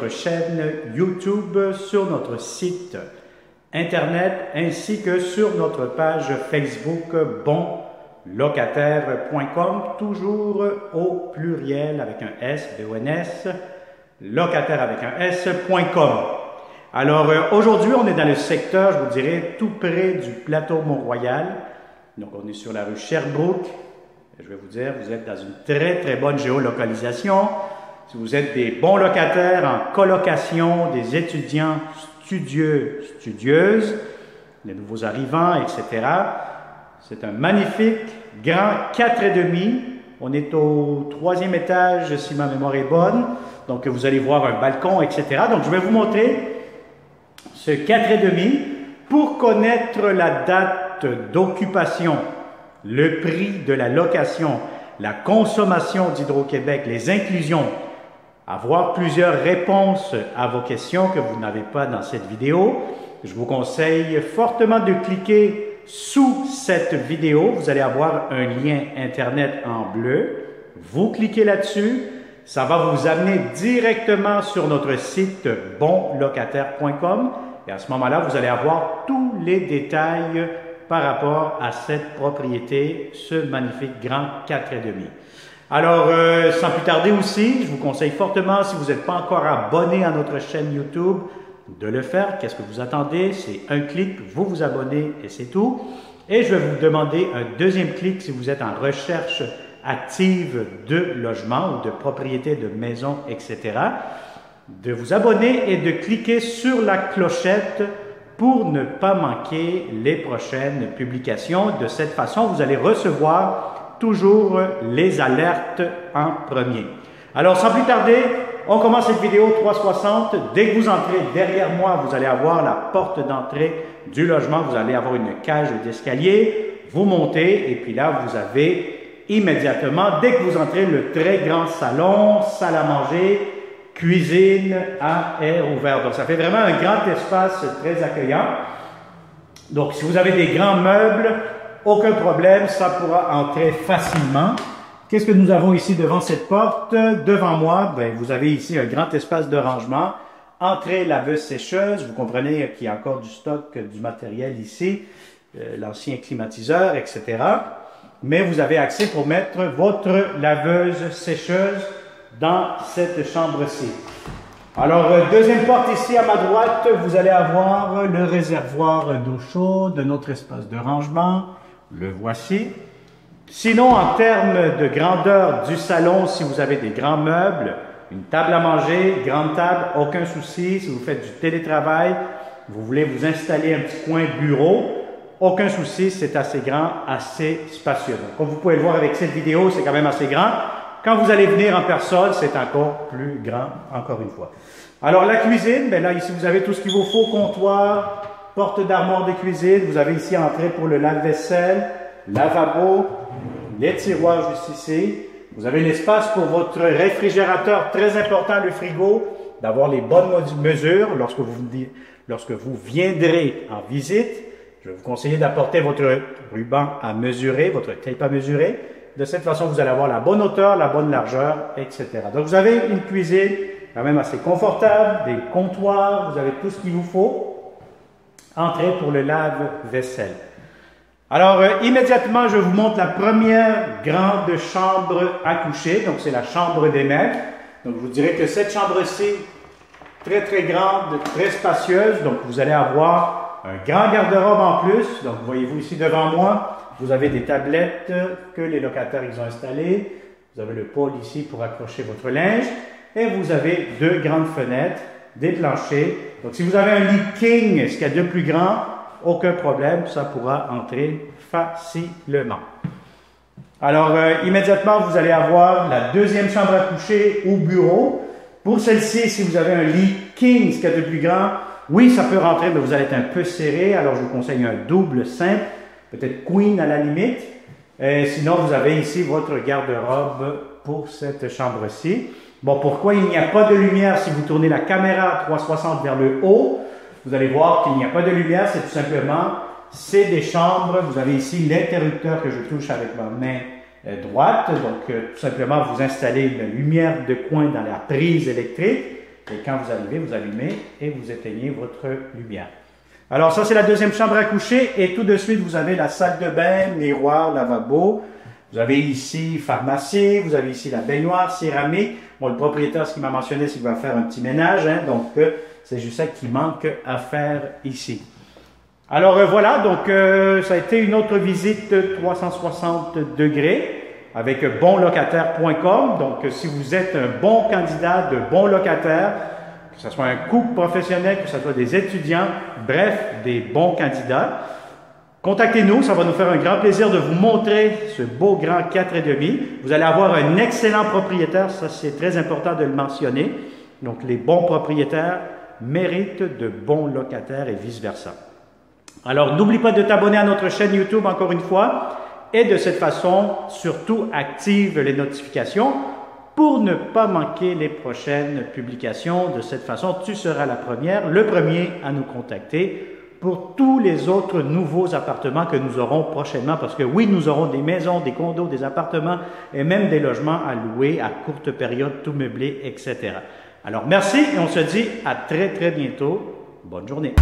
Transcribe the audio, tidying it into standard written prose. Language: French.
notre chaîne YouTube, sur notre site Internet, ainsi que sur notre page Facebook bonlocataire.com, toujours au pluriel avec un S, B-O-N-S, locataire avec un S.com. Alors aujourd'hui, on est dans le secteur, je vous dirais, tout près du plateau Mont-Royal. Donc on est sur la rue Sherbrooke. Je vais vous dire, vous êtes dans une très bonne géolocalisation. Si vous êtes des bons locataires en colocation, des étudiants studieux, studieuses, les nouveaux arrivants, etc. C'est un magnifique, grand 4,5. On est au 3e étage, si ma mémoire est bonne. Donc vous allez voir un balcon, etc. Donc je vais vous montrer ce 4,5 pour connaître la date d'occupation, le prix de la location, la consommation d'Hydro-Québec, les inclusions, avoir plusieurs réponses à vos questions que vous n'avez pas dans cette vidéo. Je vous conseille fortement de cliquer sous cette vidéo. Vous allez avoir un lien Internet en bleu. Vous cliquez là-dessus. Ça va vous amener directement sur notre site bonlocataire.com. Et à ce moment-là, vous allez avoir tous les détails par rapport à cette propriété, ce magnifique grand 4,5. Alors, sans plus tarder aussi, je vous conseille fortement, si vous n'êtes pas encore abonné à notre chaîne YouTube, de le faire. Qu'est-ce que vous attendez? C'est un clic, vous vous abonnez et c'est tout. Et je vais vous demander un deuxième clic si vous êtes en recherche active de logement ou de propriété de maison, etc. De vous abonner et de cliquer sur la clochette pour ne pas manquer les prochaines publications. De cette façon, vous allez recevoir toujours les alertes en premier. Alors, sans plus tarder, on commence cette vidéo 360. Dès que vous entrez derrière moi, vous allez avoir la porte d'entrée du logement. Vous allez avoir une cage d'escalier. Vous montez et puis là, vous avez immédiatement, dès que vous entrez, le très grand salon, salle à manger, cuisine à air ouvert. Donc, ça fait vraiment un grand espace très accueillant. Donc, si vous avez des grands meubles, aucun problème, ça pourra entrer facilement. Qu'est-ce que nous avons ici devant cette porte? Devant moi, ben, vous avez ici un grand espace de rangement. Entrée laveuse-sécheuse. Vous comprenez qu'il y a encore du stock, du matériel ici, l'ancien climatiseur, etc. Mais vous avez accès pour mettre votre laveuse-sécheuse dans cette chambre-ci. Alors, deuxième porte ici à ma droite, vous allez avoir le réservoir d'eau chaude, notre espace de rangement. Le voici. Sinon, en termes de grandeur du salon, si vous avez des grands meubles, une table à manger, grande table, aucun souci. Si vous faites du télétravail, vous voulez vous installer un petit coin bureau, aucun souci, c'est assez grand, assez spacieux. Donc, comme vous pouvez le voir avec cette vidéo, c'est quand même assez grand. Quand vous allez venir en personne, c'est encore plus grand, encore une fois. Alors, la cuisine, ben là, ici, vous avez tout ce qu'il vous faut, comptoir, porte d'armoire de cuisine. Vous avez ici entrée pour le lave-vaisselle, lavabo, les tiroirs juste ici. Vous avez l'espace pour votre réfrigérateur, très important, le frigo, d'avoir les bonnes mesures lorsque vous viendrez en visite. Je vais vous conseiller d'apporter votre ruban à mesurer, votre tape à mesurer. De cette façon, vous allez avoir la bonne hauteur, la bonne largeur, etc. Donc, vous avez une cuisine quand même assez confortable, des comptoirs, vous avez tout ce qu'il vous faut. Entrée pour le lave-vaisselle. Alors, immédiatement, je vous montre la première grande chambre à coucher. Donc, c'est la chambre des maîtres. Donc, je vous dirais que cette chambre-ci, très grande, très spacieuse. Donc, vous allez avoir un grand garde-robe en plus. Donc, voyez-vous ici devant moi. Vous avez des tablettes que les locataires ils ont installées. Vous avez le pôle ici pour accrocher votre linge. Et vous avez deux grandes fenêtres, des planchers. Donc, si vous avez un lit king, ce qu'il y a de plus grand, aucun problème, ça pourra entrer facilement. Alors, immédiatement, vous allez avoir la deuxième chambre à coucher ou bureau. Pour celle-ci, si vous avez un lit king, ce qu'il y a de plus grand, oui, ça peut rentrer, mais vous allez être un peu serré. Alors, je vous conseille un double simple. Peut-être queen à la limite. Sinon, vous avez ici votre garde-robe pour cette chambre-ci. Bon, pourquoi il n'y a pas de lumière si vous tournez la caméra 360 vers le haut? Vous allez voir qu'il n'y a pas de lumière, c'est tout simplement, c'est des chambres. Vous avez ici l'interrupteur que je touche avec ma main droite. Donc, tout simplement, vous installez une lumière de coin dans la prise électrique. Et quand vous arrivez, vous allumez et vous éteignez votre lumière. Alors ça, c'est la deuxième chambre à coucher. Et tout de suite, vous avez la salle de bain, miroir, lavabo. Vous avez ici pharmacie, vous avez ici la baignoire céramique. Bon, le propriétaire, ce qu'il m'a mentionné, c'est qu'il va faire un petit ménage. Hein, donc, c'est juste ça qui manque à faire ici. Alors voilà, donc ça a été une autre visite 360 degrés avec bonlocataire.com. Donc si vous êtes un bon candidat de bon locataire, que ce soit un couple professionnel, que ce soit des étudiants, bref, des bons candidats, contactez-nous, ça va nous faire un grand plaisir de vous montrer ce beau grand 4,5. Vous allez avoir un excellent propriétaire, ça c'est très important de le mentionner. Donc les bons propriétaires méritent de bons locataires et vice-versa. Alors, n'oublie pas de t'abonner à notre chaîne YouTube encore une fois et de cette façon, surtout, active les notifications pour ne pas manquer les prochaines publications. De cette façon, tu seras le premier à nous contacter pour tous les autres nouveaux appartements que nous aurons prochainement. Parce que oui, nous aurons des maisons, des condos, des appartements et même des logements à louer à courte période, tout meublé, etc. Alors, merci et on se dit à très, très bientôt. Bonne journée.